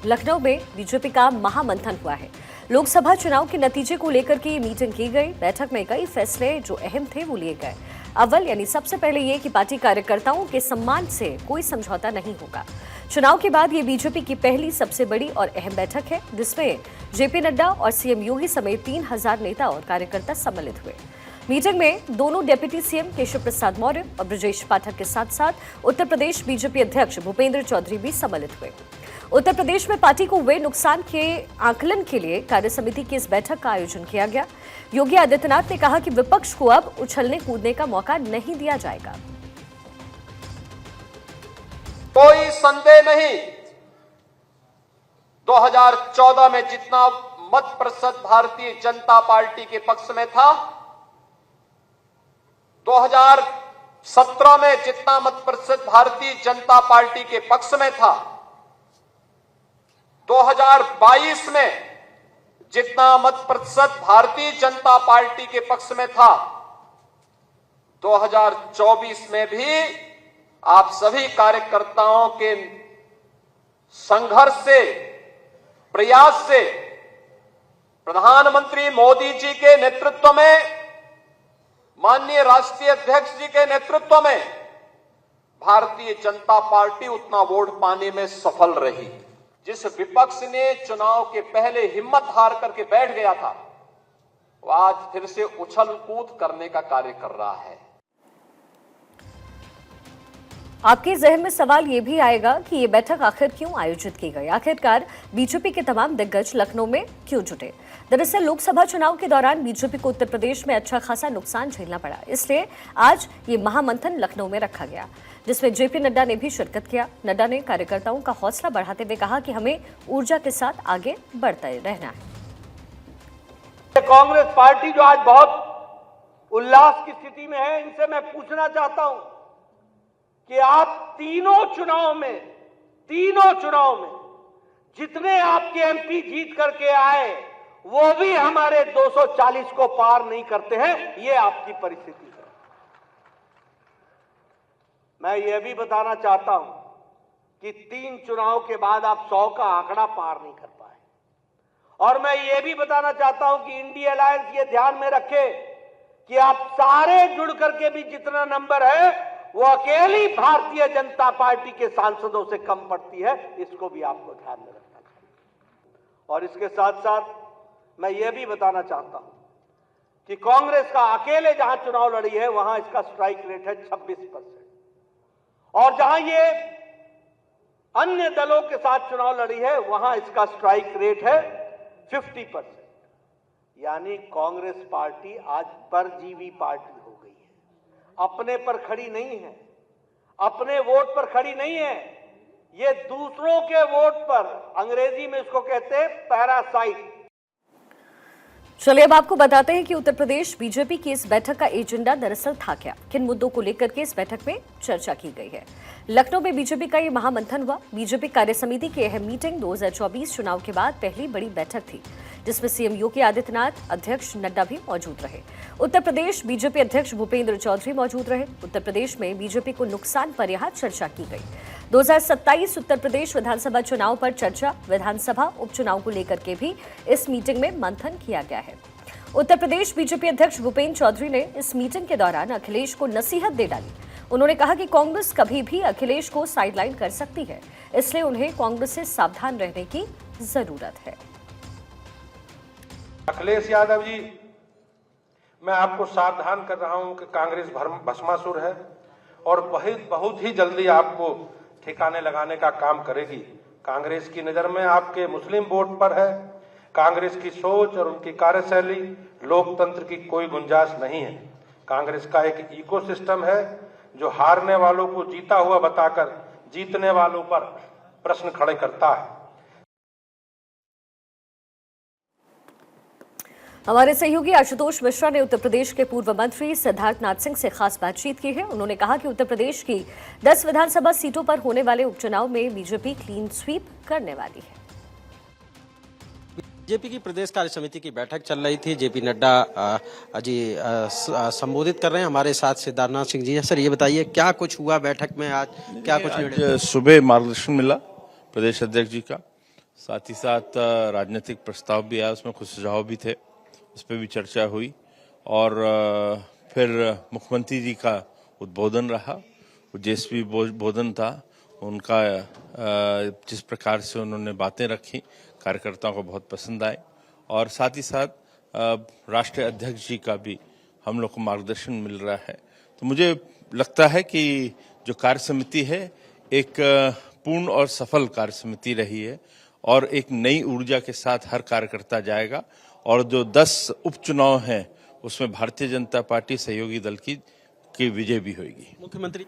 लखनऊ में बीजेपी का महामंथन हुआ है। लोकसभा चुनाव के नतीजे को लेकर के ये मीटिंग की गई। बैठक में कई फैसले जो अहम थे वो लिए गए। अव्वल यानी सबसे पहले ये कि पार्टी कार्यकर्ताओं के सम्मान से कोई समझौता नहीं होगा। चुनाव के बाद ये बीजेपी की पहली सबसे बड़ी और अहम बैठक है, जिसमें जेपी नड्डा और सीएम योगी समेत 3000 नेता और कार्यकर्ता सम्मिलित हुए। मीटिंग में दोनों डिप्टी सीएम केशव प्रसाद मौर्य और ब्रजेश पाठक के साथ साथ उत्तर प्रदेश बीजेपी अध्यक्ष भूपेंद्र चौधरी भी सम्मिलित हुए। उत्तर प्रदेश में पार्टी को हुए नुकसान के आकलन के लिए कार्य समिति की इस बैठक का आयोजन किया गया। योगी आदित्यनाथ ने कहा कि विपक्ष को अब उछलने कूदने का मौका नहीं दिया जाएगा। कोई संदेह नहीं, 2014 में जितना मत प्रतिशत भारतीय जनता पार्टी के पक्ष में था, 2017 में जितना मत प्रतिशत भारतीय जनता पार्टी के पक्ष में था, 2022 में जितना मत प्रतिशत भारतीय जनता पार्टी के पक्ष में था, 2024 में भी आप सभी कार्यकर्ताओं के संघर्ष से, प्रयास से, प्रधानमंत्री मोदी जी के नेतृत्व में, माननीय राष्ट्रीय अध्यक्ष जी के नेतृत्व में भारतीय जनता पार्टी उतना वोट पाने में सफल रही। जिस विपक्ष ने चुनाव के पहले हिम्मत हार करके बैठ गया था, वो आज फिर से उछल कूद करने का कार्य कर रहा है। आपके जहन में सवाल ये भी आएगा कि ये बैठक आखिर क्यों आयोजित की गई। आखिरकार बीजेपी के तमाम दिग्गज लखनऊ में क्यों जुटे। दरअसल लोकसभा चुनाव के दौरान बीजेपी को उत्तर प्रदेश में अच्छा खासा नुकसान झेलना पड़ा, इसलिए आज ये महामंथन लखनऊ में रखा गया, जिसमें जेपी नड्डा ने भी शिरकत किया। नड्डा ने कार्यकर्ताओं का हौसला बढ़ाते हुए कहा कि हमें ऊर्जा के साथ आगे बढ़ते रहना है। कांग्रेस पार्टी जो आज बहुत उल्लास की स्थिति में है, इनसे मैं पूछना चाहता हूं कि आप तीनों चुनाव में जितने आपके एमपी जीत करके आए, वो भी हमारे 240 को पार नहीं करते हैं। ये आपकी परिस्थिति है। मैं ये भी बताना चाहता हूं कि 3 चुनाव के बाद आप 100 का आंकड़ा पार नहीं कर पाए। और मैं ये भी बताना चाहता हूं कि इंडिया अलायंस ये ध्यान में रखे कि आप सारे जुड़ करके भी जितना नंबर है, वो अकेली भारतीय जनता पार्टी के सांसदों से कम पड़ती है। इसको भी आपको ध्यान में रखना चाहिए। और इसके साथ साथ मैं ये भी बताना चाहता हूं कि कांग्रेस का अकेले जहां चुनाव लड़ी है, वहां इसका स्ट्राइक रेट है 26%, और जहां ये अन्य दलों के साथ चुनाव लड़ी है, वहां इसका स्ट्राइक रेट है 50%। यानी कांग्रेस पार्टी आज परजीवी पार्टी हो गई है। अपने पर खड़ी नहीं है, अपने वोट पर खड़ी नहीं है, ये दूसरों के वोट पर, अंग्रेजी में इसको कहते हैं पैरासाइट। चलिए अब आपको बताते हैं कि उत्तर प्रदेश बीजेपी की इस बैठक का एजेंडा दरअसल था क्या, किन मुद्दों को लेकर के इस बैठक में चर्चा की गई है। लखनऊ में बीजेपी का ये महामंथन हुआ। बीजेपी कार्य समिति की अहम मीटिंग 2024 चुनाव के बाद पहली बड़ी बैठक थी, जिसमें सीएम योगी आदित्यनाथ, अध्यक्ष नड्डा भी मौजूद रहे। उत्तर प्रदेश बीजेपी अध्यक्ष भूपेंद्र चौधरी मौजूद रहे। उत्तर प्रदेश में बीजेपी को नुकसान पर यहां चर्चा की गई। 2027 उत्तर प्रदेश विधानसभा चुनाव पर चर्चा, विधानसभा उपचुनाव को लेकर के भी इस मीटिंग में मंथन किया गया है। उत्तर प्रदेश बीजेपी अध्यक्ष भूपेंद्र चौधरी ने इस मीटिंग के दौरान अखिलेश को नसीहत दे डाली। उन्होंने कहा कि कांग्रेस कभी भी अखिलेश को साइडलाइन कर सकती है, इसलिए उन्हें कांग्रेस से सावधान रहने की जरूरत है। अखिलेश यादव जी, मैं आपको सावधान कर रहा हूं कि कांग्रेस भस्मासुर है और बहुत ही जल्दी आपको ठिकाने लगाने का काम करेगी। कांग्रेस की नजर में आपके मुस्लिम वोट पर है। कांग्रेस की सोच और उनकी कार्यशैली, लोकतंत्र की कोई गुंजाइश नहीं है। कांग्रेस का एक इकोसिस्टम है जो हारने वालों को जीता हुआ बताकर जीतने वालों पर प्रश्न खड़े करता है। हमारे सहयोगी आशुतोष मिश्रा ने उत्तर प्रदेश के पूर्व मंत्री सिद्धार्थनाथ सिंह से खास बातचीत की है। उन्होंने कहा कि उत्तर प्रदेश की 10 विधानसभा सीटों पर होने वाले उपचुनाव में बीजेपी क्लीन स्वीप करने वाली है। बीजेपी की प्रदेश कार्य समिति की बैठक चल रही थी। जेपी नड्डा जी संबोधित कर रहे हैं। हमारे साथ सिद्धार्थनाथ सिंह जी हैं। सर, ये बताइए क्या कुछ हुआ बैठक में आज, क्या कुछ सुबह मार्गदर्शन मिला प्रदेश अध्यक्ष जी का साथ ही साथ राजनीतिक प्रस्ताव भी आया, उसमें कुछ सुझाव भी थे, उस पर भी चर्चा हुई। और फिर मुख्यमंत्री जी का उद्बोधन रहा, वो जेएसपी बोधन था उनका, जिस प्रकार से उन्होंने बातें रखी कार्यकर्ताओं को बहुत पसंद आई। और साथ ही साथ राष्ट्रीय अध्यक्ष जी का भी हम लोग को मार्गदर्शन मिल रहा है। तो मुझे लगता है कि जो कार्य समिति है एक पूर्ण और सफल कार्य समिति रही है और एक नई ऊर्जा के साथ हर कार्यकर्ता जाएगा। और जो 10 उपचुनाव हैं उसमें भारतीय जनता पार्टी सहयोगी दल की विजय भी होगी। मुख्यमंत्री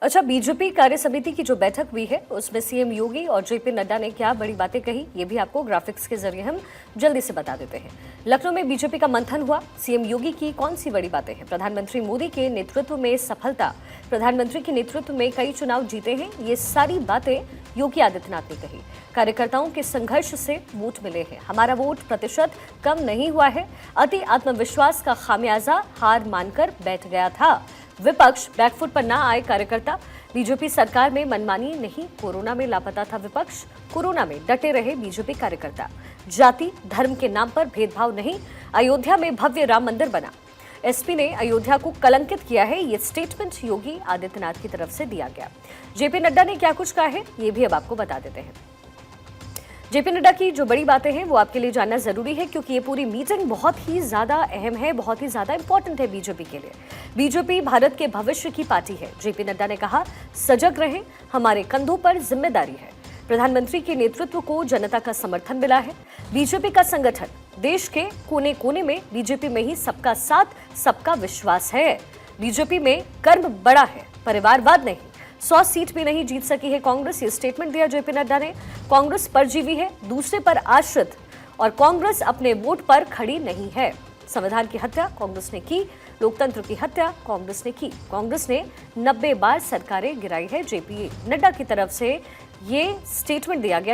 अच्छा, बीजेपी कार्य समिति की जो बैठक हुई है उसमें सीएम योगी और जेपी नड्डा ने क्या बड़ी बातें कही, ये भी आपको ग्राफिक्स के जरिए हम जल्दी से बता देते हैं। लखनऊ में बीजेपी का मंथन हुआ, सीएम योगी की कौन सी बड़ी बातें हैं। प्रधानमंत्री मोदी के नेतृत्व में सफलता, प्रधानमंत्री के नेतृत्व में कई चुनाव जीते हैं, ये सारी बातें योगी आदित्यनाथ ने कही। कार्यकर्ताओं के संघर्ष से वोट मिले हैं, हमारा वोट प्रतिशत कम नहीं हुआ है, अति आत्मविश्वास का खामियाजा हार मानकर बैठ गया था। विपक्ष बैकफुट पर ना आए कार्यकर्ता, बीजेपी सरकार में मनमानी नहीं, कोरोना में लापता था विपक्ष, कोरोना में डटे रहे बीजेपी कार्यकर्ता। जाति धर्म के नाम पर भेदभाव नहीं, अयोध्या में भव्य राम मंदिर बना, एसपी ने अयोध्या को कलंकित किया है, ये स्टेटमेंट योगी आदित्यनाथ की तरफ से दिया गया। जेपी नड्डा ने क्या कुछ कहा है ये भी अब आपको बता देते हैं। जेपी नड्डा की जो बड़ी बातें हैं वो आपके लिए जानना जरूरी है, क्योंकि ये पूरी मीटिंग बहुत ही ज्यादा अहम है, बहुत ही ज्यादा इंपॉर्टेंट है बीजेपी के लिए। बीजेपी भारत के भविष्य की पार्टी है। जेपी नड्डा ने कहा, सजग रहें, हमारे कंधों पर जिम्मेदारी है। प्रधानमंत्री के नेतृत्व को जनता का समर्थन मिला है। बीजेपी का संगठन देश के कोने कोने में, बीजेपी में ही सबका साथ सबका विश्वास है। बीजेपी में कर्म बड़ा है, परिवारवाद नहीं। 100 सीट भी नहीं जीत सकी है कांग्रेस, ये स्टेटमेंट दिया जेपी नड्डा ने। कांग्रेस परजीवी है, दूसरे पर आश्रित, और कांग्रेस अपने वोट पर खड़ी नहीं है। संविधान की हत्या कांग्रेस ने की, लोकतंत्र की हत्या कांग्रेस ने की। कांग्रेस ने 90 बार सरकारें गिराई है। जेपी नड्डा की तरफ से ये स्टेटमेंट दिया गया।